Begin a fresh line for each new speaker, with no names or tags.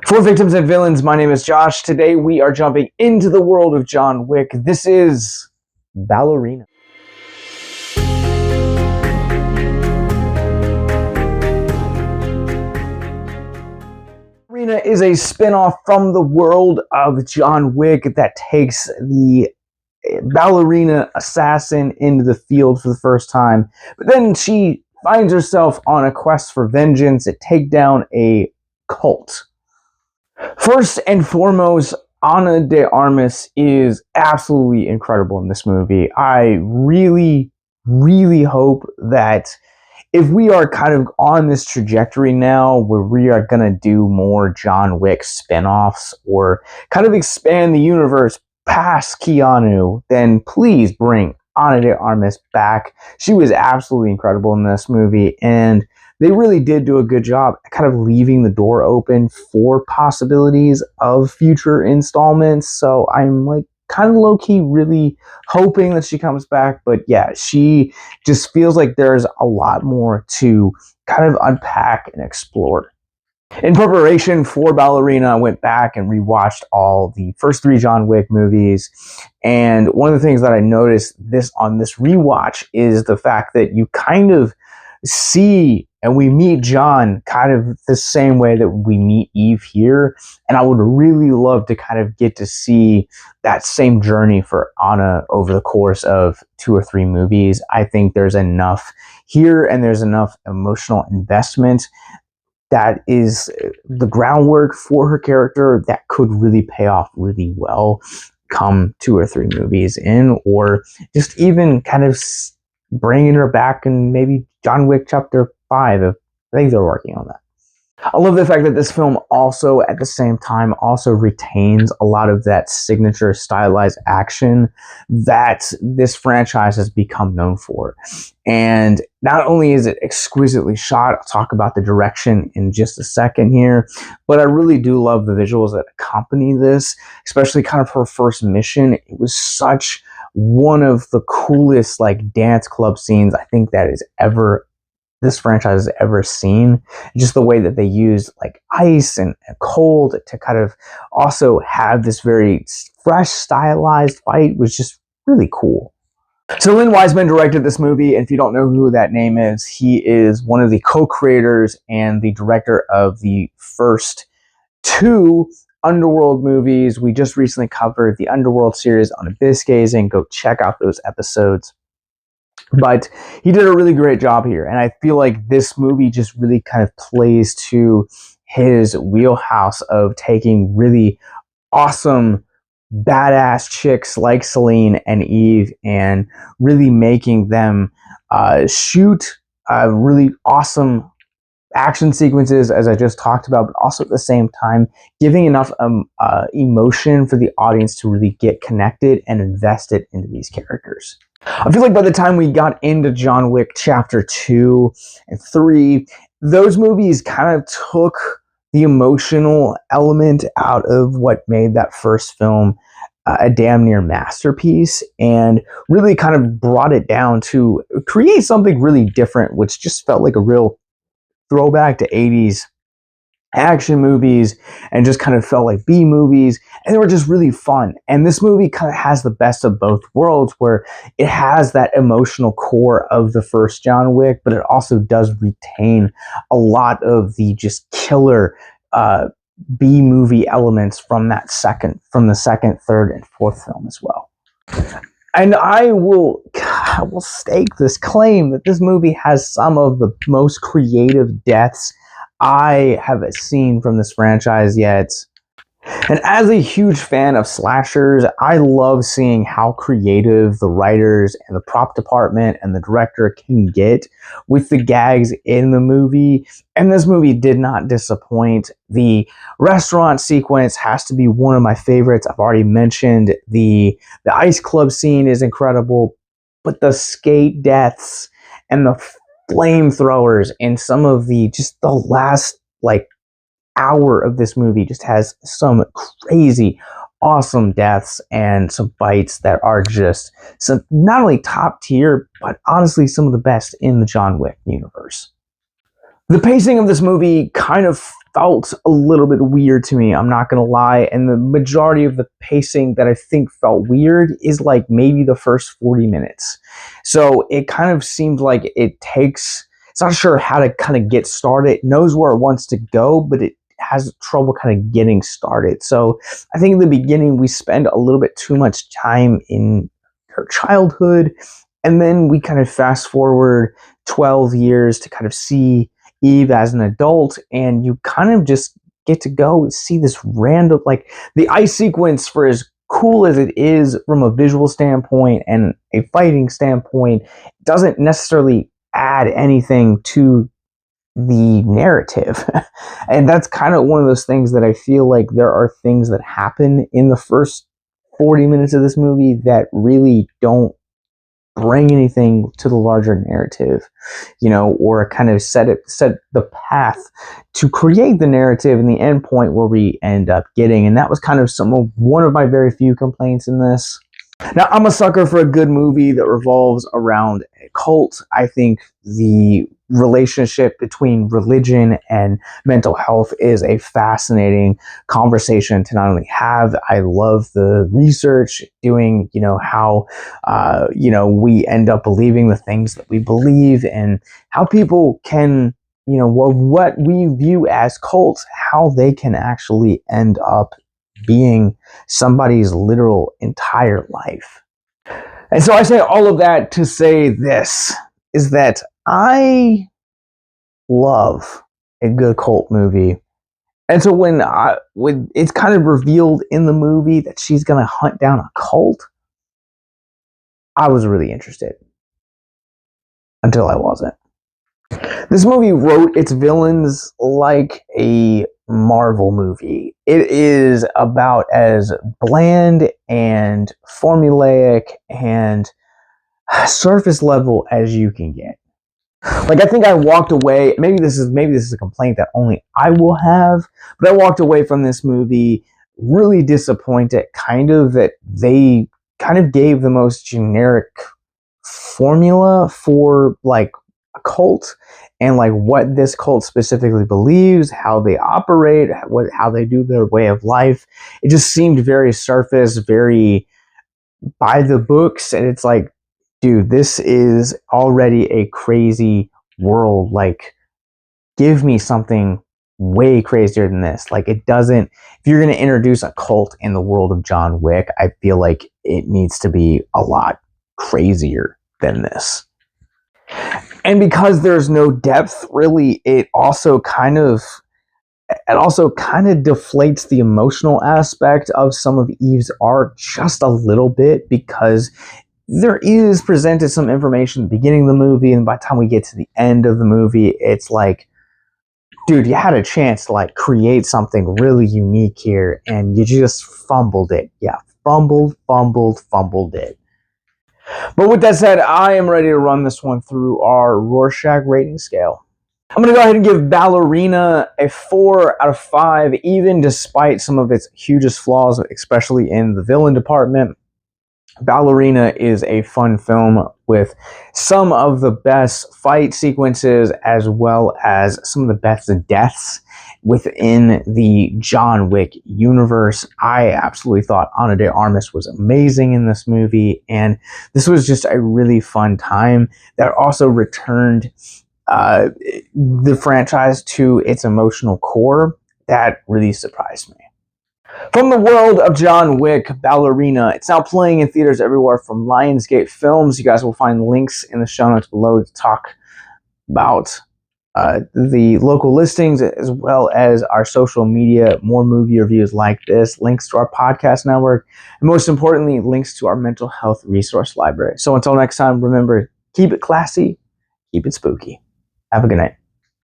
For Victims and Villains, my name is Josh. Today we are jumping into the world of John Wick. This is Ballerina. Ballerina is a spin-off from the world of John Wick that takes the ballerina assassin into the field for the first time. But then she finds herself on a quest for vengeance to take down a cult. First and foremost, Ana de Armas is absolutely incredible in this movie. I really hope that if we are kind of on this trajectory now where we are going to do more John Wick spin-offs or kind of expand the universe past Keanu, then please bring Ana de Armas back. She was absolutely incredible in this movie, and they really did do a good job kind of leaving the door open for possibilities of future installments. So I'm like kind of low-key really hoping that she comes back. But yeah, she just feels like there's a lot more to kind of unpack and explore. In preparation for Ballerina, I went back and rewatched all the first three John Wick movies. And one of the things that I noticed on this rewatch is the fact that you kind of see and we meet John kind of the same way that we meet Eve here. And I would really love to kind of get to see that same journey for Ana over the course of 2 or 3 movies. I think there's enough here and there's enough emotional investment that is the groundwork for her character that could really pay off really well come 2 or 3 movies in, or just even kind of bringing her back in maybe John Wick Chapter 5. I think they're working on that. I love the fact that this film also, at the same time, also retains a lot of that signature stylized action that this franchise has become known for. And not only is it exquisitely shot, I'll talk about the direction in just a second here, but I really do love the visuals that accompany this, especially kind of her first mission. It was such one of the coolest like dance club scenes I think that this franchise has ever seen. Just the way that they used like ice and cold to kind of also have this very fresh stylized fight was just really cool. So Len Wiseman directed this movie, and if you don't know who that name is, he is one of the co-creators and the director of the first 2 Underworld movies. We just recently covered the Underworld series on Abyss Gazing. Go check out those episodes. But he did a really great job here, and I feel like this movie just really kind of plays to his wheelhouse of taking really awesome, badass chicks like Celine and Eve and really making them shoot really awesome action sequences, as I just talked about, but also at the same time giving enough emotion for the audience to really get connected and invested into these characters. I feel like by the time we got into John Wick Chapter 2 and 3, those movies kind of took the emotional element out of what made that first film a damn near masterpiece, and really kind of brought it down to create something really different, which just felt like a real throwback to 80s action movies and just kind of felt like B movies, and they were just really fun. And this movie kind of has the best of both worlds, where it has that emotional core of the first John Wick, but it also does retain a lot of the just killer B movie elements from the second, third, and fourth film as well. And I will stake this claim that this movie has some of the most creative deaths I have seen from this franchise yet. And as a huge fan of slashers, I love seeing how creative the writers and the prop department and the director can get with the gags in the movie. And this movie did not disappoint. The restaurant sequence has to be one of my favorites. I've already mentioned the ice club scene is incredible, but the skate deaths and the flamethrowers and some of the last like hour of this movie just has some crazy awesome deaths and some fights that are just some not only top tier, but honestly some of the best in the John Wick universe. The pacing of this movie kind of felt a little bit weird to me, I'm not gonna lie. And the majority of the pacing that I think felt weird is like maybe the first 40 minutes. So it kind of seemed like it's not sure how to kind of get started. It knows where it wants to go, but it has trouble kind of getting started. So I think in the beginning we spend a little bit too much time in her childhood, and then we kind of fast forward 12 years to kind of see Eve as an adult, and you kind of just get to go see this random, like, the ice sequence, for as cool as it is from a visual standpoint and a fighting standpoint, doesn't necessarily add anything to the narrative. And that's kind of one of those things that I feel like there are things that happen in the first 40 minutes of this movie that really don't bring anything to the larger narrative, or kind of set the path to create the narrative and the end point where we end up getting. And that was kind of one of my very few complaints in this. Now, I'm a sucker for a good movie that revolves around a cult. I think the relationship between religion and mental health is a fascinating conversation to not only have. I love the research doing, how, we end up believing the things that we believe, and how people can, what we view as cults, how they can actually end up being somebody's literal entire life. And so I say all of that to say this, is that I love a good cult movie. And so when it's kind of revealed in the movie that she's going to hunt down a cult, I was really interested. Until I wasn't. This movie wrote its villains like a Marvel movie. It is about as bland and formulaic and surface level as you can get. Like, I think I walked away, maybe this is a complaint that only I will have, but I walked away from this movie really disappointed, kind of, that they kind of gave the most generic formula for like a cult, and like what this cult specifically believes, how they operate, how they do their way of life. It just seemed very surface, very by the books, and it's like, dude, this is already a crazy world. Like, give me something way crazier than this. Like, it doesn't, if you're going to introduce a cult in the world of John Wick, I feel like it needs to be a lot crazier than this. And because there's no depth, really, it also kind of deflates the emotional aspect of some of Eve's arc just a little bit, because there is presented some information at the beginning of the movie, and by the time we get to the end of the movie, it's like, dude, you had a chance to like create something really unique here, and you just fumbled it. Yeah, fumbled it. But with that said, I am ready to run this one through our Rorschach rating scale. I'm going to go ahead and give Ballerina a 4 out of 5, even despite some of its hugest flaws, especially in the villain department. Ballerina is a fun film with some of the best fight sequences, as well as some of the best deaths within the John Wick universe. I absolutely thought Ana de Armas was amazing in this movie, and this was just a really fun time that also returned the franchise to its emotional core. That really surprised me. From the world of John Wick, Ballerina. It's now playing in theaters everywhere from Lionsgate Films. You guys will find links in the show notes below to talk about the local listings, as well as our social media, more movie reviews like this, links to our podcast network, and most importantly, links to our mental health resource library. So until next time, remember, keep it classy, keep it spooky. Have a good night.